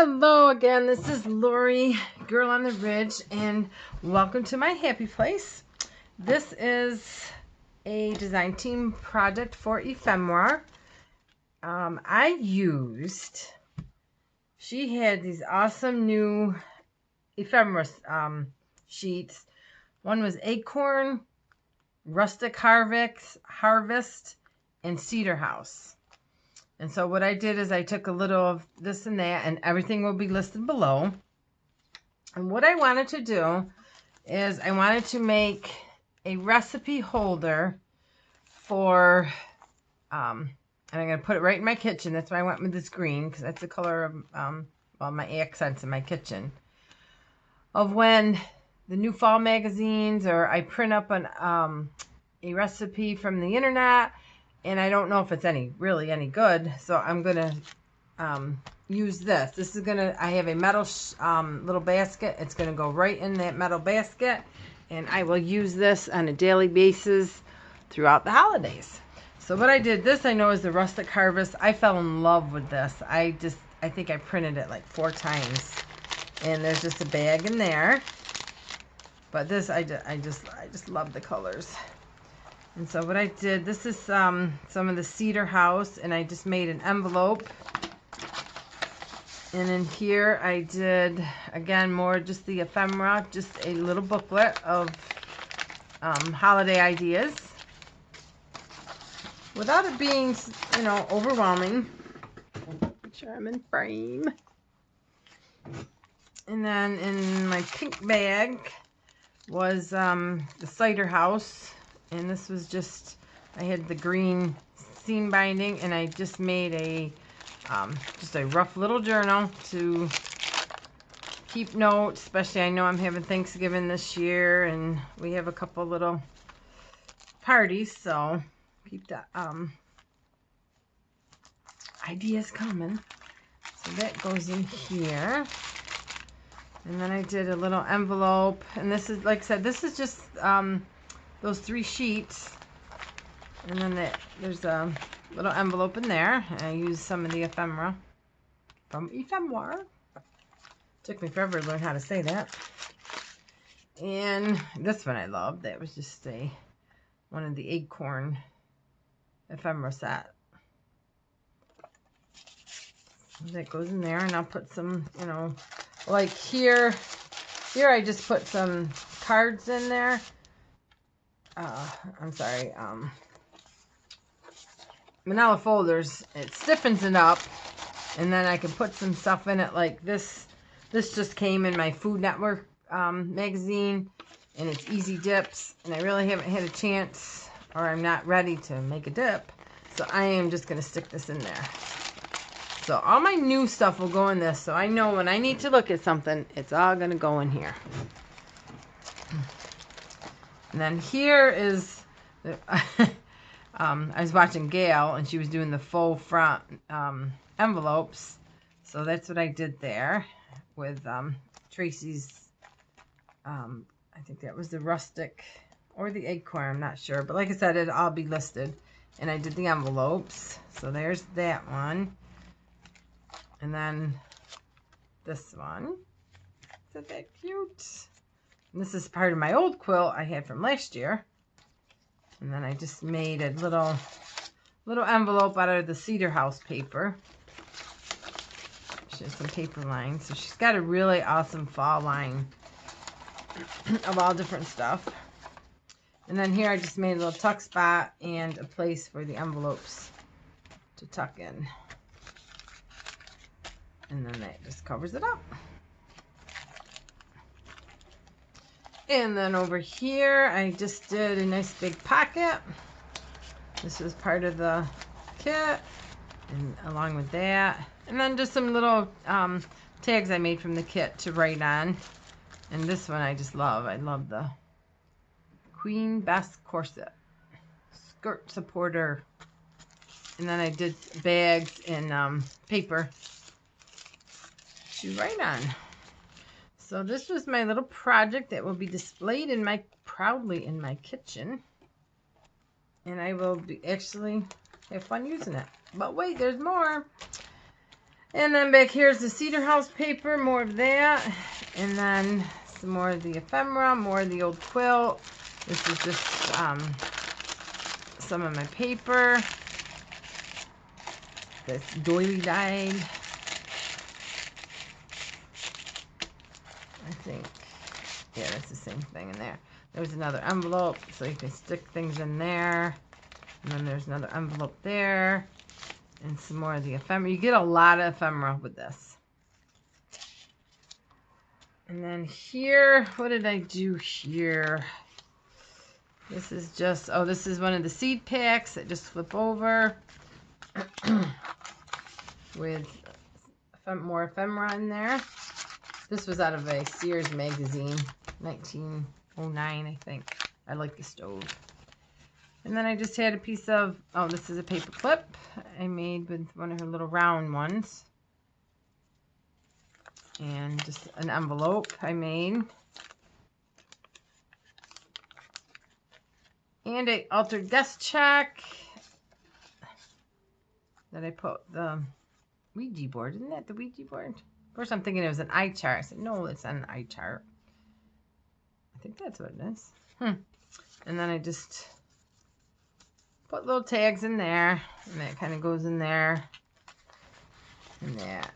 Hello again, this is Lori, Girl on the Ridge, and welcome to my happy place. This is a design team project for Ephemoire. She had these awesome new ephemera sheets. One was Acorn, Rustic Harvest, and Cider House. And so what I did is I took a little of this and that, and everything will be listed below. And what I wanted to do is I wanted to make a recipe holder for, and I'm going to put it right in my kitchen. That's why I went with this green, because that's the color of, well, my accents in my kitchen. Of when the new fall magazines, or I print up a recipe from the internet, and I don't know if it's really any good, so I'm going to use this. This is going to, I have a metal little basket. It's going to go right in that metal basket, and I will use this on a daily basis throughout the holidays. So what I did, this I know is the Rustic Harvest. I fell in love with this. I think I printed it like 4 times, and there's just a bag in there. But this, I just love the colors. And so what I did, this is some of the Cider House, and I just made an envelope. And in here I did, again, more just the ephemera, just a little booklet of holiday ideas. Without it being, you know, overwhelming. Make sure I'm in frame. And then in my pink bag was the Cider House. And this was just, I had the green seam binding, and I just made just a rough little journal to keep notes, especially I know I'm having Thanksgiving this year, and we have a couple little parties, so keep the ideas coming. So that goes in here. And then I did a little envelope, and this is, like I said, this is just those 3 sheets, and then there's a little envelope in there, and I used some of the ephemera from Ephemoire. Took me forever to learn how to say that. And this one I love. That was just one of the Acorn ephemera set. That goes in there, and I'll put some, you know, like here I just put some cards in there. I'm sorry, manila folders. It stiffens it up, and then I can put some stuff in it like this. This just came in my Food Network magazine, and it's easy dips, and I really haven't had a chance, or I'm not ready to make a dip, so I am just going to stick this in there. So all my new stuff will go in this, so I know when I need to look at something, it's all going to go in here. And then here is, I was watching Gail, and she was doing the faux front envelopes. So that's what I did there with Tracy's, I think that was the Rustic or the Acorn, I'm not sure. But like I said, it'll all be listed. And I did the envelopes. So there's that one. And then this one. Isn't that cute? And this is part of my old quilt I had from last year. And then I just made a little envelope out of the Cider House paper. She has some paper lines. So she's got a really awesome fall line of all different stuff. And then here I just made a little tuck spot and a place for the envelopes to tuck in. And then that just covers it up. And then over here, I just did a nice big pocket. This was part of the kit, and along with that. And then just some little tags I made from the kit to write on. And this one I just love. I love the Queen Bess corset. Skirt supporter. And then I did bags and paper to write on. So this was my little project that will be displayed proudly in my kitchen. And I will actually have fun using it. But wait, there's more. And then back here's the Cider House paper, more of that. And then some more of the ephemera, more of the old quilt. This is just some of my paper. This doily dyed. I think, yeah, that's the same thing in there. There's another envelope, so you can stick things in there. And then there's another envelope there. And some more of the ephemera. You get a lot of ephemera with this. And then here, what did I do here? This is just, oh, this is one of the seed packs that just flip over with more ephemera in there. This was out of a Sears magazine, 1909, I think. I like the stove. And then I just had a piece of, oh, this is a paper clip I made with one of her little round ones. And just an envelope I made. And a altered desk check that I put the Ouija board. Isn't that the Ouija board? First I'm thinking it was an eye chart. I said, no, it's an eye chart. I think that's what it is. And then I just put little tags in there. And that kind of goes in there. And that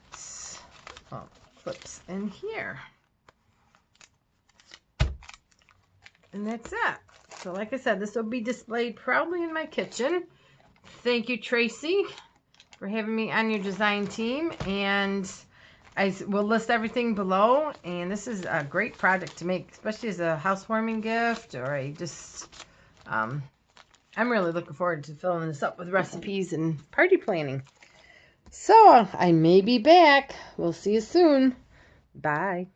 clips in here. And that's it. So like I said, this will be displayed proudly in my kitchen. Thank you, Tracy, for having me on your design team. And I will list everything below. And this is a great project to make, especially as a housewarming gift or a just, I'm really looking forward to filling this up with recipes and party planning. So I may be back. We'll see you soon. Bye.